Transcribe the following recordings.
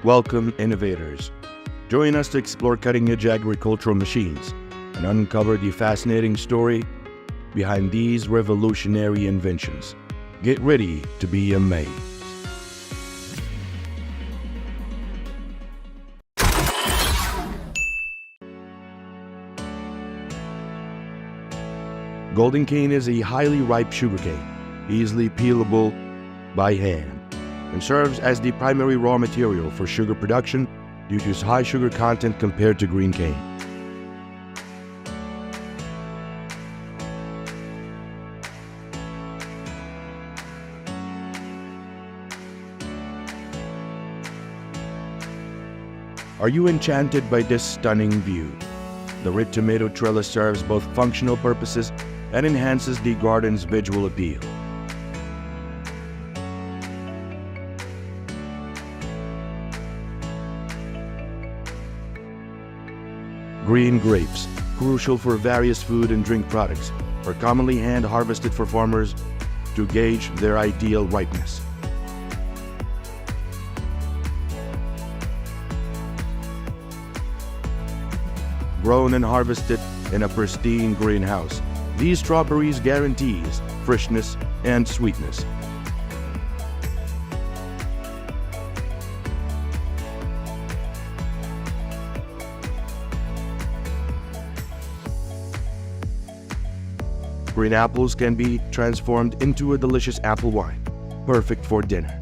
Welcome, innovators. Join us to explore cutting-edge agricultural machines and uncover the fascinating story behind these revolutionary inventions. Get ready to be amazed. Golden cane is a highly ripe sugarcane, easily peelable by hand, and serves as the primary raw material for sugar production due to its high sugar content compared to green cane. Are you enchanted by this stunning view? The red tomato trellis serves both functional purposes and enhances the garden's visual appeal. Green grapes, crucial for various food and drink products, are commonly hand-harvested for farmers to gauge their ideal ripeness. Grown and harvested in a pristine greenhouse, these strawberries guarantees freshness and sweetness. Green apples can be transformed into a delicious apple wine, perfect for dinner.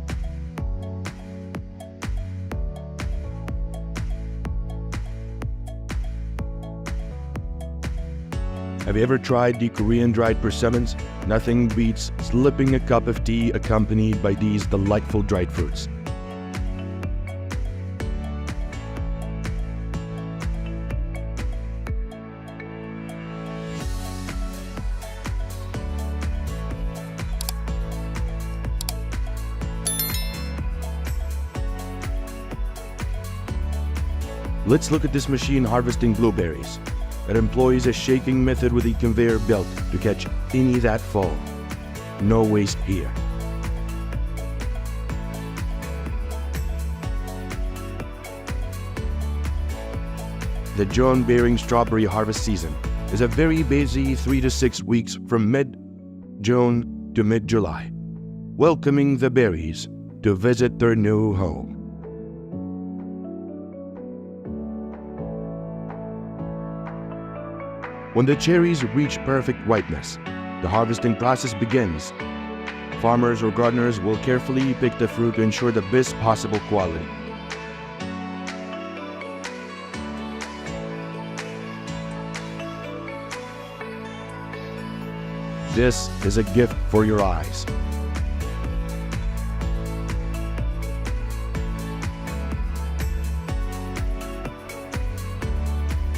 Have you ever tried the Korean dried persimmons? Nothing beats slipping a cup of tea accompanied by these delightful dried fruits. Let's look at this machine harvesting blueberries. It employs a shaking method with a conveyor belt to catch any that fall. No waste here. The June-bearing strawberry harvest season is a very busy 3 to 6 weeks from mid-June to mid-July, welcoming the berries to visit their new home. When the cherries reach perfect ripeness, the harvesting process begins. Farmers or gardeners will carefully pick the fruit to ensure the best possible quality. This is a gift for your eyes.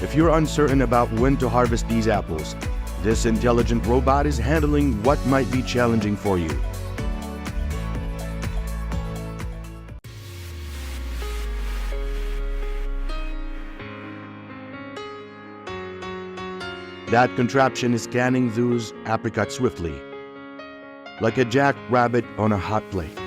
If you're uncertain about when to harvest these apples, this intelligent robot is handling what might be challenging for you. That contraption is scanning those apricots swiftly, like a jackrabbit on a hot plate.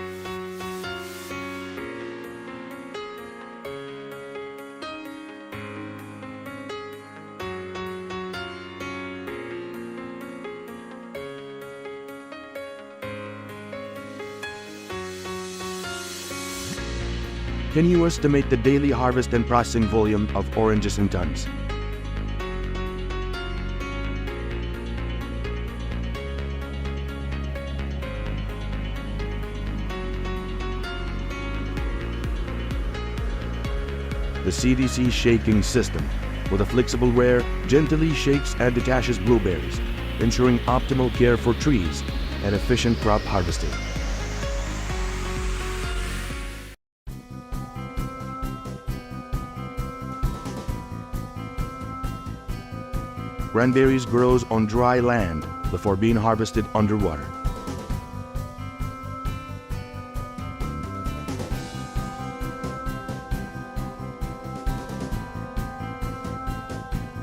Can you estimate the daily harvest and processing volume of oranges in tons? The CDC shaking system, with a flexible rear, gently shakes and detaches blueberries, ensuring optimal care for trees and efficient crop harvesting. Cranberries grows on dry land before being harvested underwater.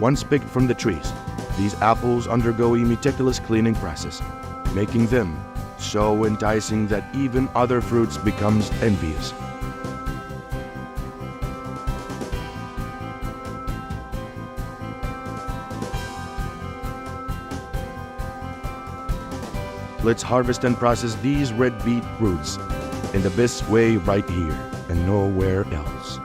Once picked from the trees, these apples undergo a meticulous cleaning process, making them so enticing that even other fruits becomes envious. Let's harvest and process these red beet roots in the best way right here and nowhere else.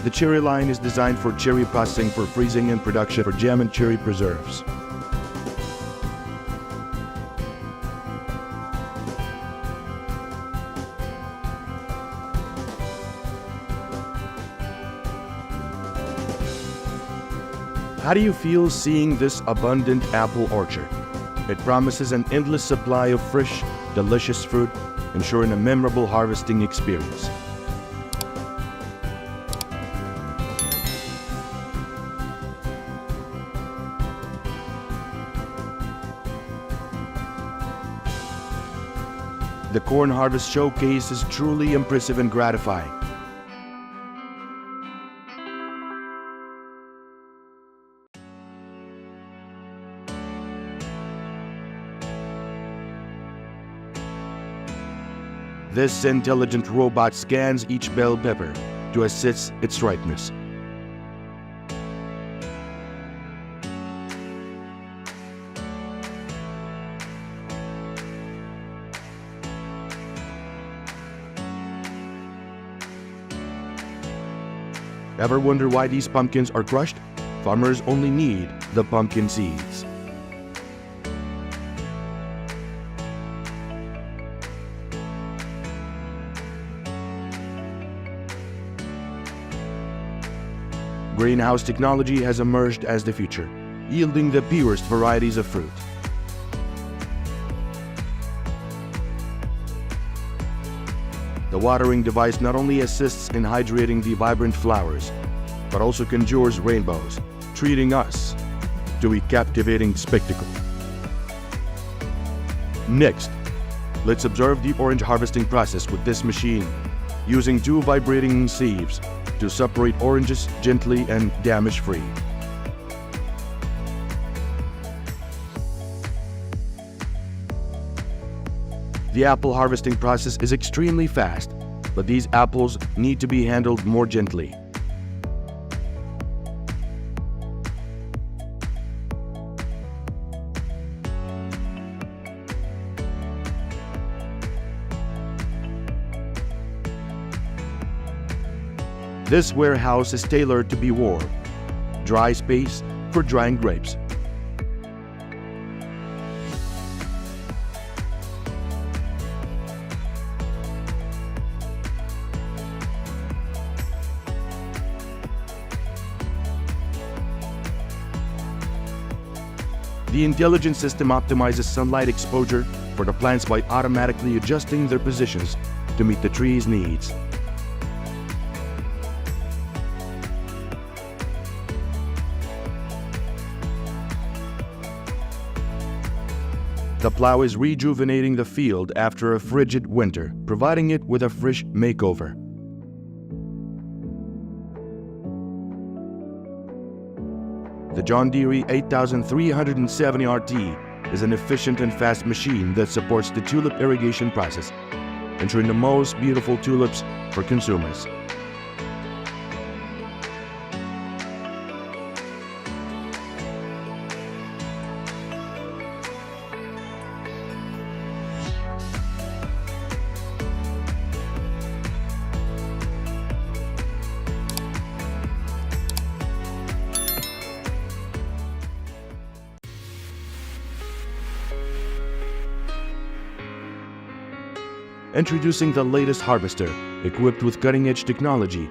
The cherry line is designed for cherry processing for freezing and production for jam and cherry preserves. How do you feel seeing this abundant apple orchard? It promises an endless supply of fresh, delicious fruit, ensuring a memorable harvesting experience. The corn harvest showcase is truly impressive and gratifying. This intelligent robot scans each bell pepper to assess its ripeness. Ever wonder why these pumpkins are crushed? Farmers only need the pumpkin seeds. Greenhouse technology has emerged as the future, yielding the purest varieties of fruit. The watering device not only assists in hydrating the vibrant flowers, but also conjures rainbows, treating us to a captivating spectacle. Next, let's observe the orange harvesting process with this machine, using two vibrating sieves to separate oranges gently and damage-free. The apple harvesting process is extremely fast, but these apples need to be handled more gently. This warehouse is tailored to be warm, dry space for drying grapes. The intelligent system optimizes sunlight exposure for the plants by automatically adjusting their positions to meet the tree's needs. The plow is rejuvenating the field after a frigid winter, providing it with a fresh makeover. The John Deere 8370 RT is an efficient and fast machine that supports the tulip irrigation process, ensuring the most beautiful tulips for consumers. Introducing the latest harvester, equipped with cutting-edge technology.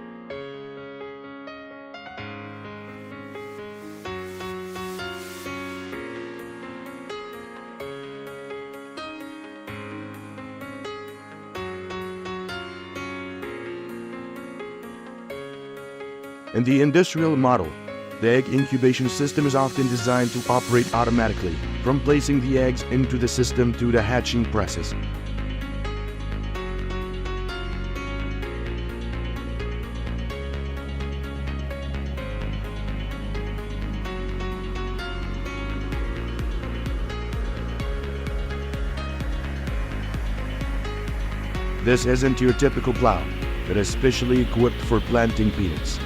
In the industrial model, the egg incubation system is often designed to operate automatically, from placing the eggs into the system to the hatching process. This isn't your typical plow. that is specially equipped for planting peanuts.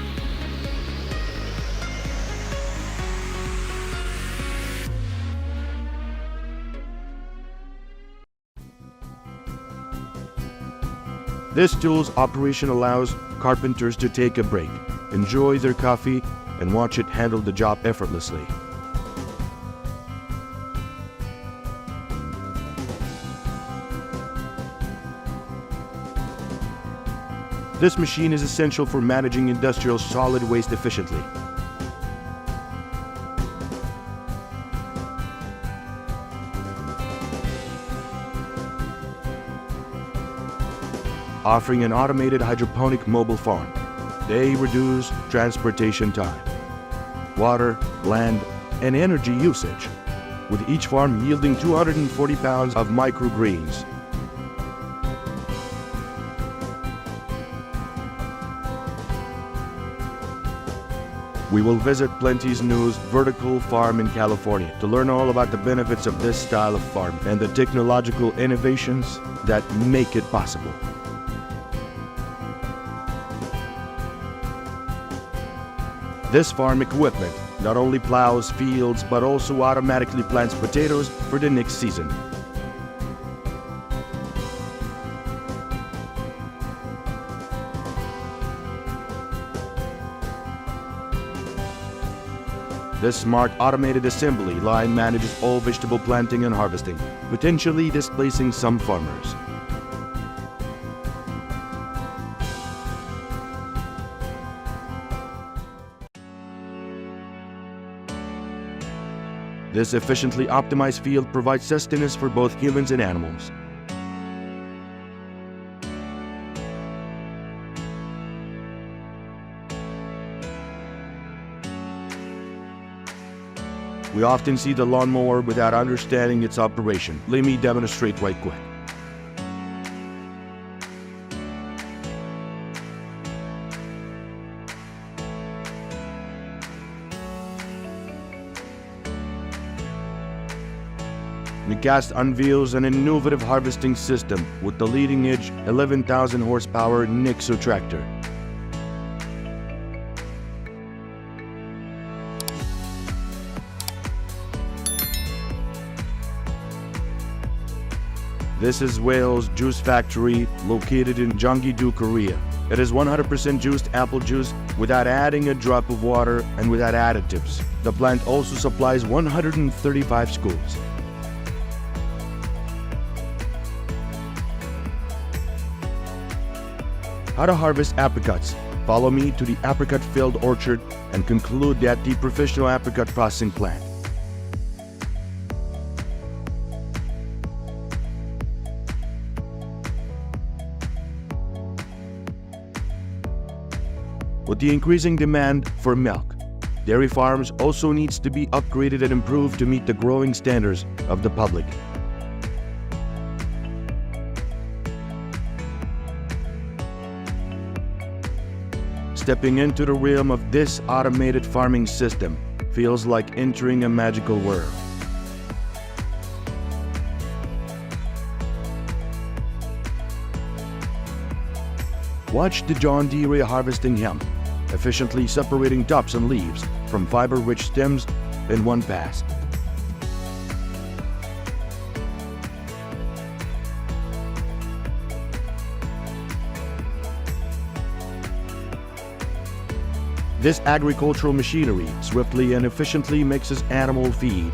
This tool's operation allows carpenters to take a break, enjoy their coffee, and watch it handle the job effortlessly. This machine is essential for managing industrial solid waste efficiently. Offering an automated hydroponic mobile farm, they reduce transportation time, water, land, and energy usage, with each farm yielding 240 pounds of microgreens. We will visit Plenty's newest vertical farm in California to learn all about the benefits of this style of farm and the technological innovations that make it possible. This farm equipment not only plows fields but also automatically plants potatoes for the next season. This smart automated assembly line manages all vegetable planting and harvesting, potentially displacing some farmers. This efficiently optimized field provides sustenance for both humans and animals. We often see the lawnmower without understanding its operation. Let me demonstrate right quick. Mikast unveils an innovative harvesting system with the leading-edge 11,000 horsepower Nixo tractor. This is Whale's juice factory located in Gyeonggi-do, Korea. It is 100% juiced apple juice without adding a drop of water and without additives. The plant also supplies 135 schools. How to harvest apricots. Follow me to the apricot-filled orchard and conclude at the professional apricot processing plant. With the increasing demand for milk, dairy farms also needs to be upgraded and improved to meet the growing standards of the public. Stepping into the realm of this automated farming system feels like entering a magical world. Watch the John Deere harvesting hemp, efficiently separating tops and leaves from fiber-rich stems in one pass. This agricultural machinery swiftly and efficiently mixes animal feed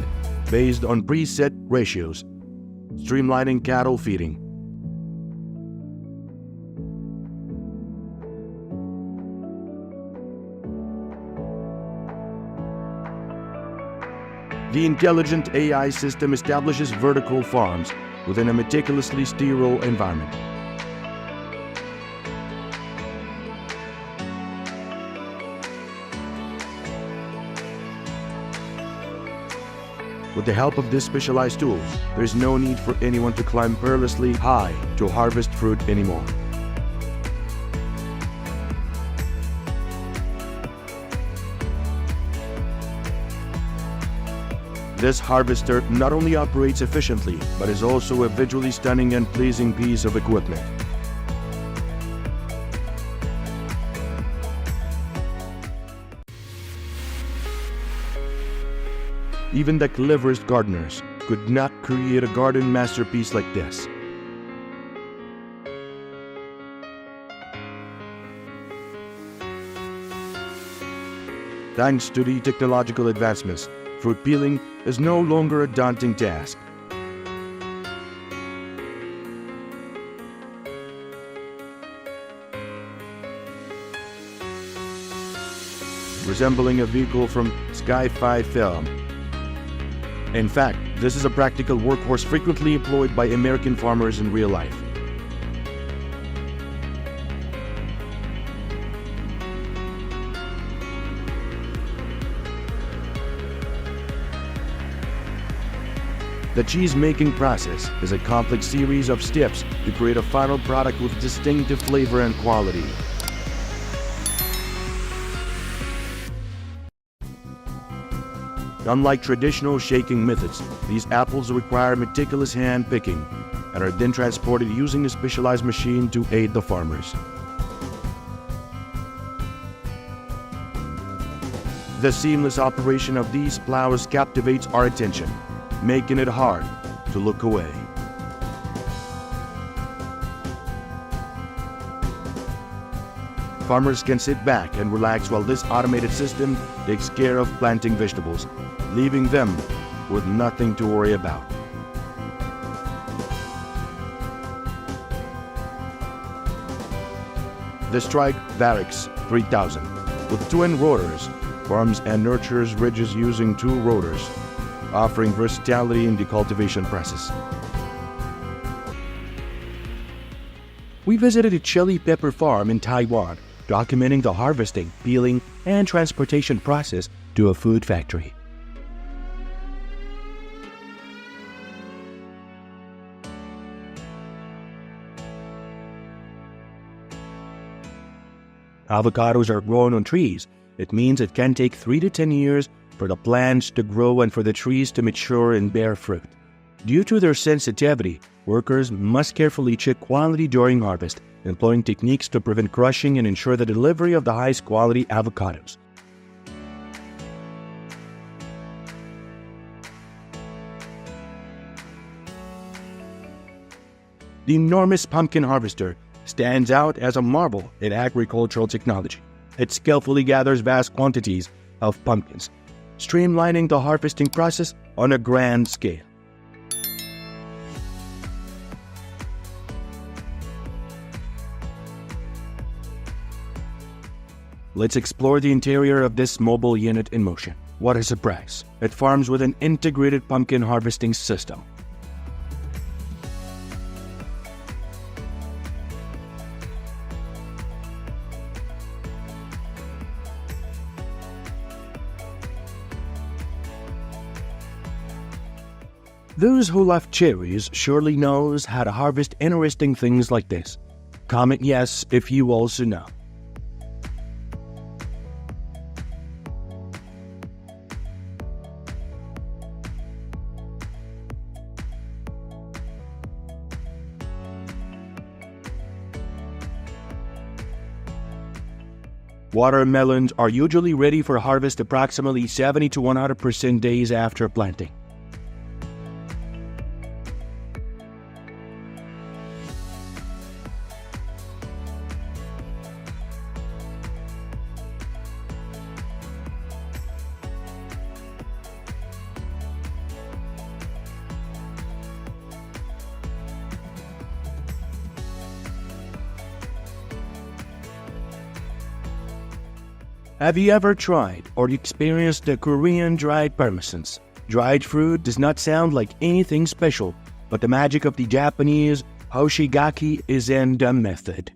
based on preset ratios, streamlining cattle feeding. The intelligent AI system establishes vertical farms within a meticulously sterile environment. With the help of these specialized tools, there is no need for anyone to climb perilously high to harvest fruit anymore. This harvester not only operates efficiently, but is also a visually stunning and pleasing piece of equipment. Even the cleverest gardeners could not create a garden masterpiece like this. Thanks to the technological advancements, fruit peeling is no longer a daunting task. Resembling a vehicle from sci-fi film. In fact, this is a practical workhorse frequently employed by American farmers in real life. The cheese-making process is a complex series of steps to create a final product with distinctive flavor and quality. Unlike traditional shaking methods, these apples require meticulous hand picking and are then transported using a specialized machine to aid the farmers. The seamless operation of these plows captivates our attention, making it hard to look away. Farmers can sit back and relax while this automated system takes care of planting vegetables, leaving them with nothing to worry about. The Strike Barracks 3000, with twin rotors, farms and nurtures ridges using two rotors, offering versatility in the cultivation process. We visited a chili pepper farm in Taiwan, documenting the harvesting, peeling, and transportation process to a food factory. Avocados are grown on trees. It means it can take 3 to 10 years for the plants to grow and for the trees to mature and bear fruit. Due to their sensitivity, workers must carefully check quality during harvest, employing techniques to prevent crushing and ensure the delivery of the highest quality avocados. The enormous pumpkin harvester stands out as a marvel in agricultural technology. It skillfully gathers vast quantities of pumpkins, streamlining the harvesting process on a grand scale. Let's explore the interior of this mobile unit in motion. What a surprise! It farms with an integrated pumpkin harvesting system. Those who love cherries surely knows how to harvest interesting things like this. Comment yes if you also know. Watermelons are usually ready for harvest approximately 70 to 100% days after planting. Have you ever tried or experienced the Korean dried parmesans? Dried fruit does not sound like anything special, but the magic of the Japanese hoshigaki is in the method.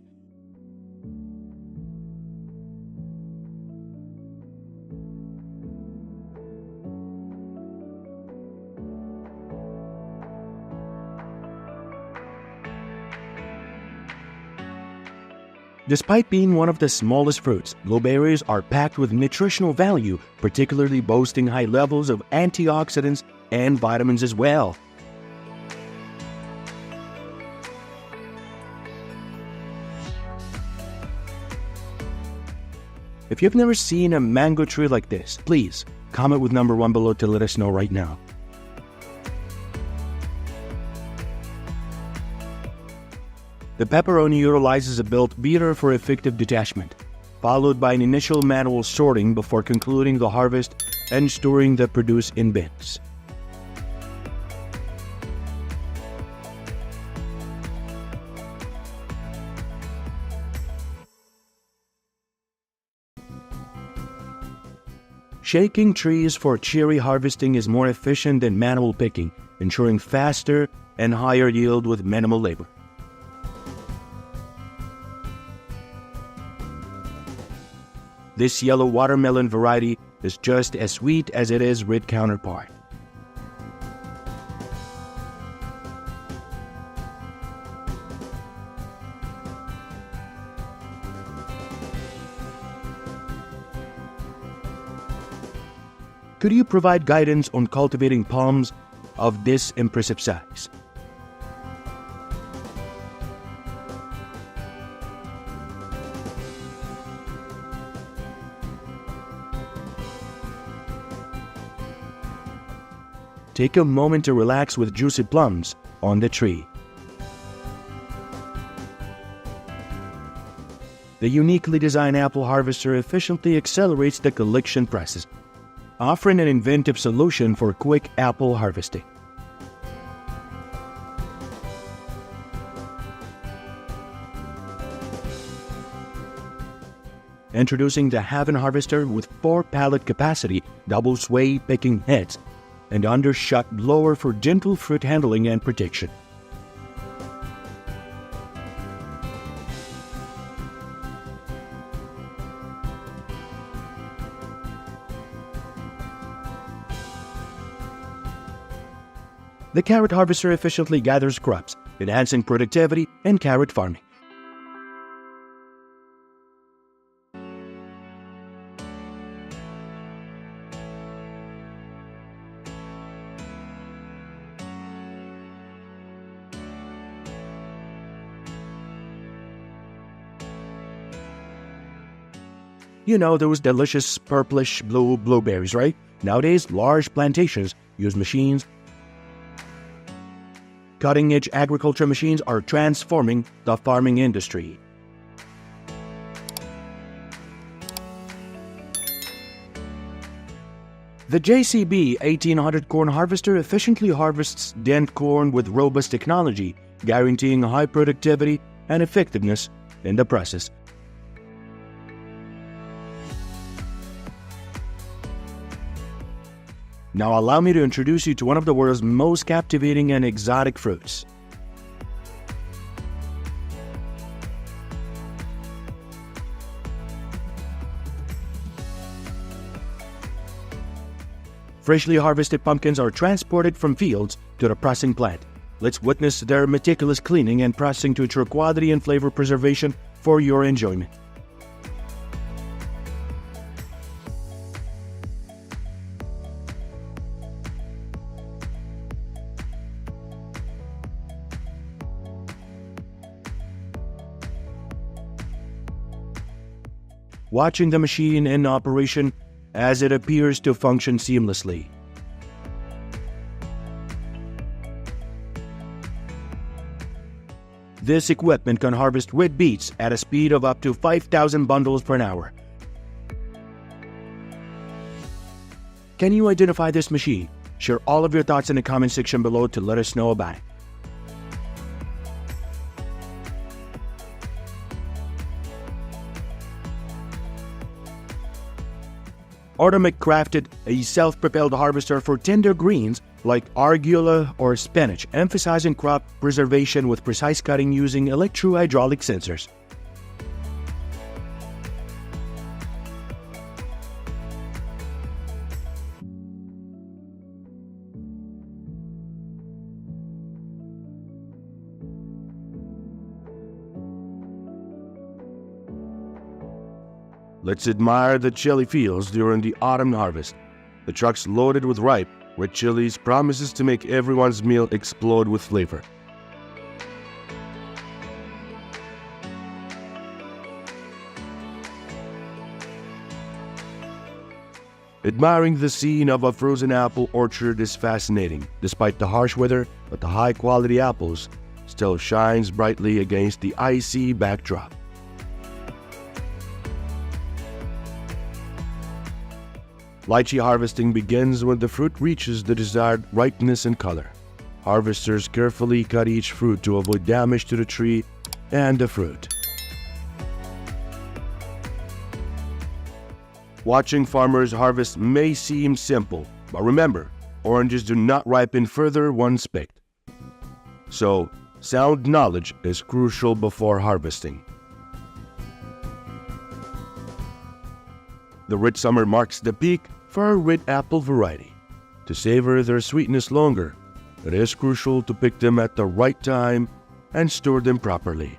Despite being one of the smallest fruits, blueberries are packed with nutritional value, particularly boasting high levels of antioxidants and vitamins as well. If you've never seen a mango tree like this, please Comment with number 1 below to let us know right now. The pepperoni utilizes a built beater for effective detachment, followed by an initial manual sorting before concluding the harvest and storing the produce in bins. Shaking trees for cherry harvesting is more efficient than manual picking, ensuring faster and higher yield with minimal labor. This yellow watermelon variety is just as sweet as it is red counterpart. Could you provide guidance on cultivating palms of this impressive size? Take a moment to relax with juicy plums on the tree. The uniquely designed apple harvester efficiently accelerates the collection process, offering an inventive solution for quick apple harvesting. Introducing the Haven Harvester with 4 pallet capacity double sway picking heads and undershot blower for gentle fruit handling and protection. The carrot harvester efficiently gathers crops, enhancing productivity in carrot farming. You know those delicious purplish blue blueberries, right? Nowadays, large plantations use machines. Cutting-edge agriculture machines are transforming the farming industry. The JCB 1800 corn harvester efficiently harvests dent corn with robust technology, guaranteeing high productivity and effectiveness in the process. Now allow me to introduce you to one of the world's most captivating and exotic fruits. Freshly harvested pumpkins are transported from fields to the pressing plant. Let's witness their meticulous cleaning and processing to ensure quality and flavor preservation for your enjoyment. Watching the machine in operation as it appears to function seamlessly. This equipment can harvest red beets at a speed of up to 5,000 bundles per hour. Can you identify this machine? Share all of your thoughts in the comment section below to let us know about it. Automic crafted a self-propelled harvester for tender greens like arugula or spinach, emphasizing crop preservation with precise cutting using electro-hydraulic sensors. Let's admire the chili fields during the autumn harvest. The trucks loaded with ripe, red chilies promises to make everyone's meal explode with flavor. Admiring the scene of a frozen apple orchard is fascinating. Despite the harsh weather, but the high-quality apples still shines brightly against the icy backdrop. Lychee harvesting begins when the fruit reaches the desired ripeness and color. Harvesters carefully cut each fruit to avoid damage to the tree and the fruit. Watching farmers harvest may seem simple, but remember, oranges do not ripen further once picked. So, sound knowledge is crucial before harvesting. The red summer marks the peak for a red apple variety. To savor their sweetness longer, it is crucial to pick them at the right time and store them properly.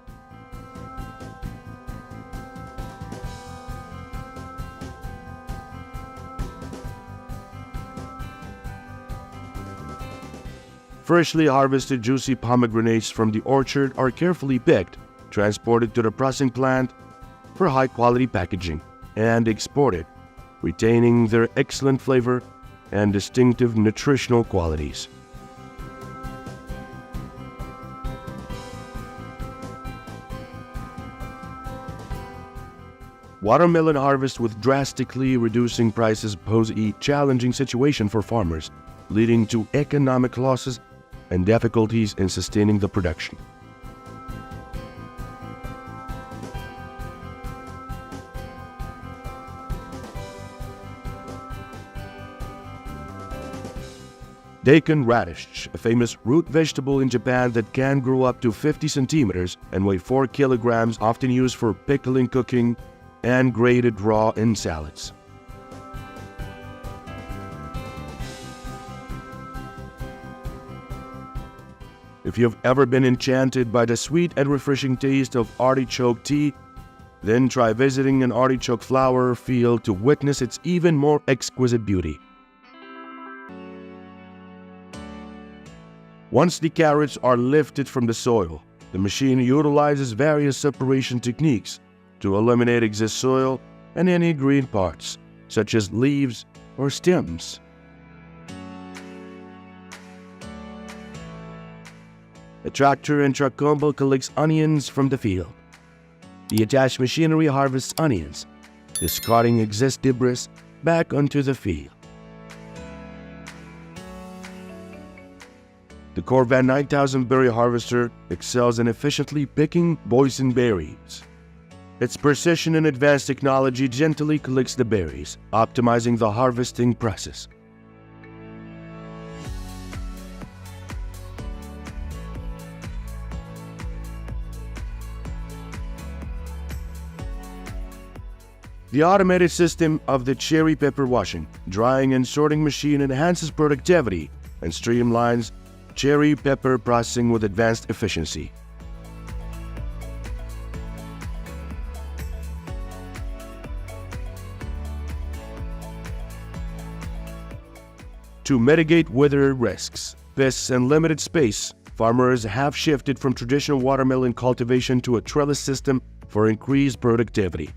Freshly harvested juicy pomegranates from the orchard are carefully picked, transported to the pressing plant for high-quality packaging, and exported, retaining their excellent flavor and distinctive nutritional qualities. Watermelon harvest with drastically reducing prices pose a challenging situation for farmers, leading to economic losses and difficulties in sustaining the production. Daikon radish, a famous root vegetable in Japan that can grow up to 50 centimeters and weigh 4 kilograms, often used for pickling, cooking, and grated raw in salads. If you've ever been enchanted by the sweet and refreshing taste of artichoke tea, then try visiting an artichoke flower field to witness its even more exquisite beauty. Once the carrots are lifted from the soil, the machine utilizes various separation techniques to eliminate excess soil and any green parts, such as leaves or stems. A tractor and truck combo collects onions from the field. The attached machinery harvests onions, discarding excess debris back onto the field. The Corvan 9000 berry harvester excels in efficiently picking boysenberries. Its precision and advanced technology gently collects the berries, optimizing the harvesting process. The automated system of the cherry pepper washing, drying, and sorting machine enhances productivity and streamlines cherry pepper processing with advanced efficiency. To mitigate weather risks, pests, and limited space, farmers have shifted from traditional watermelon cultivation to a trellis system for increased productivity.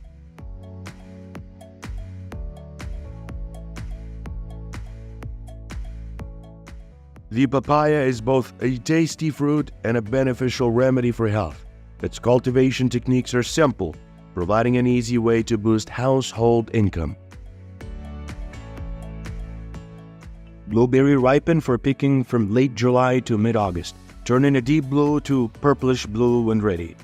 The papaya is both a tasty fruit and a beneficial remedy for health. Its cultivation techniques are simple, providing an easy way to boost household income. Blueberry ripen for picking from late July to mid-August, turning a deep blue to purplish blue when ready.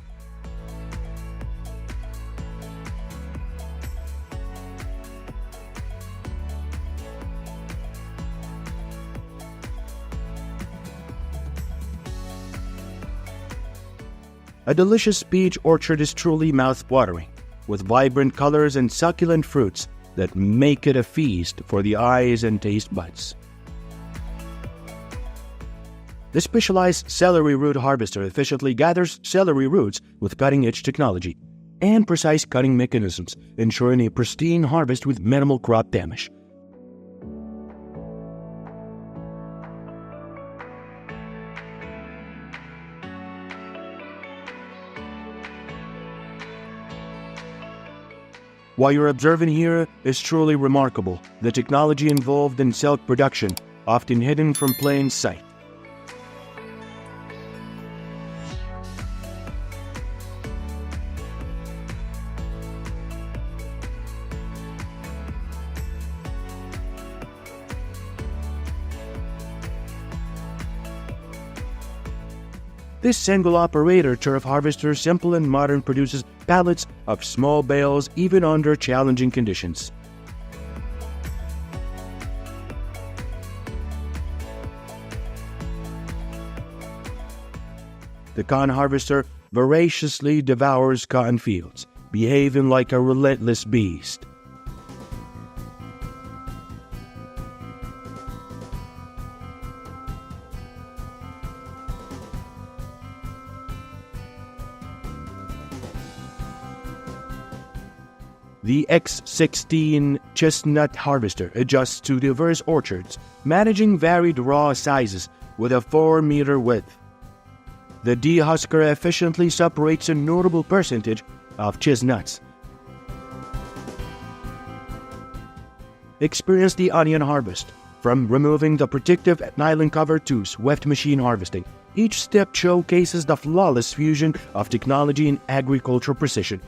A delicious peach orchard is truly mouth-watering, with vibrant colors and succulent fruits that make it a feast for the eyes and taste buds. The specialized celery root harvester efficiently gathers celery roots with cutting-edge technology and precise cutting mechanisms, ensuring a pristine harvest with minimal crop damage. What you're observing here is truly remarkable. The technology involved in silk production, often hidden from plain sight. This single-operator turf harvester, simple and modern, produces pallets of small bales even under challenging conditions. The cotton harvester voraciously devours cotton fields, behaving like a relentless beast. The X16 chestnut harvester adjusts to diverse orchards, managing varied raw sizes with a 4-meter width. The dehusker efficiently separates a notable percentage of chestnuts. Experience the onion harvest, from removing the protective nylon cover to swift machine harvesting. Each step showcases the flawless fusion of technology and agricultural precision.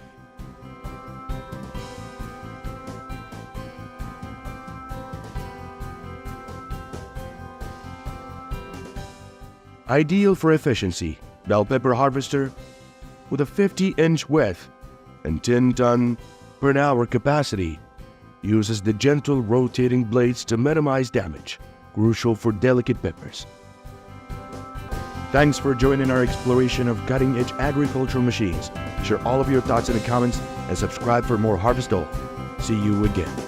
Ideal for efficiency, bell pepper harvester with a 50-inch width and 10-ton per hour capacity, uses the gentle rotating blades to minimize damage, crucial for delicate peppers. Thanks for joining our exploration of cutting-edge agricultural machines. Share all of your thoughts in the comments and subscribe for more Harvest All. See you again.